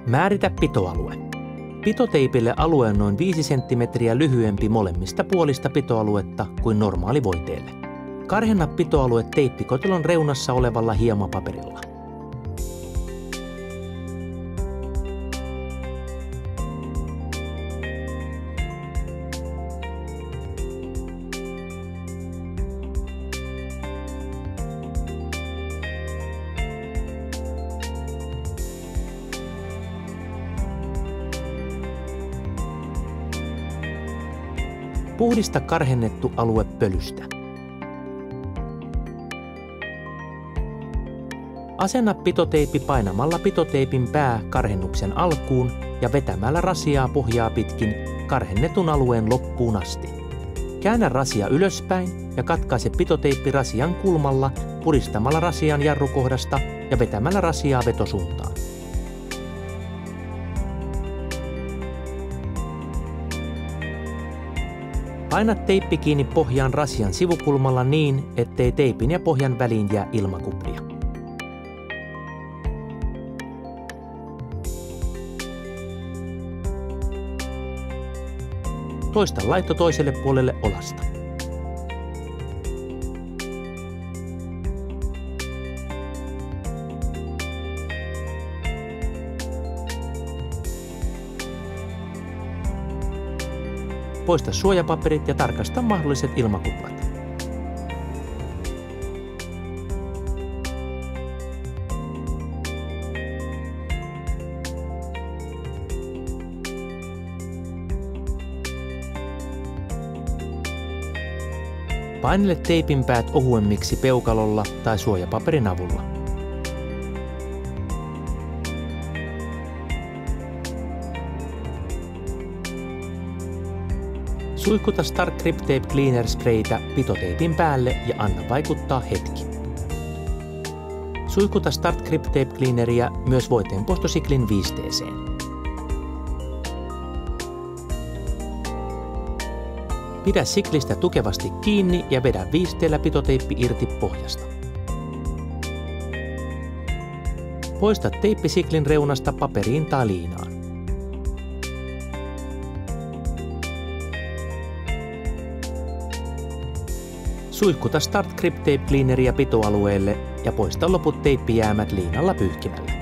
Määritä pitoalue. Pitoteipille alue on noin 5 cm lyhyempi molemmista puolista pitoaluetta kuin normaali voiteelle. Karhenna pitoalue teippikotelon reunassa olevalla hiemopaperilla. Puhdista karhennettu alue pölystä. Asenna pitoteippi painamalla pitoteipin pää karhennuksen alkuun ja vetämällä rasiaa pohjaa pitkin karhennetun alueen loppuun asti. Käännä rasia ylöspäin ja katkaise pitoteippi rasian kulmalla puristamalla rasian jarrukohdasta ja vetämällä rasiaa vetosuuntaan. Paina teippi kiinni pohjaan rasian sivukulmalla niin, ettei teipin ja pohjan väliin jää ilmakuplia. Toista laitto toiselle puolelle olasta. Poista suojapaperit ja tarkasta mahdolliset ilmakuplat. Painele teipin päät ohuemmiksi peukalolla tai suojapaperin avulla. Suihkuta Start Grip Tape Cleaner spraytä pitoteipin päälle ja anna vaikuttaa hetki. Suihkuta Start Grip Tape Cleaneria myös voiteenpoistosiklin viisteeseen. Pidä siklistä tukevasti kiinni ja vedä viisteellä pitoteippi irti pohjasta. Poista teippi siklin reunasta paperiin tai liinaan. Suihkuta Start Grip Tape Cleaneria pitoalueelle ja poista loput teippijäämät liinalla pyyhkimällä.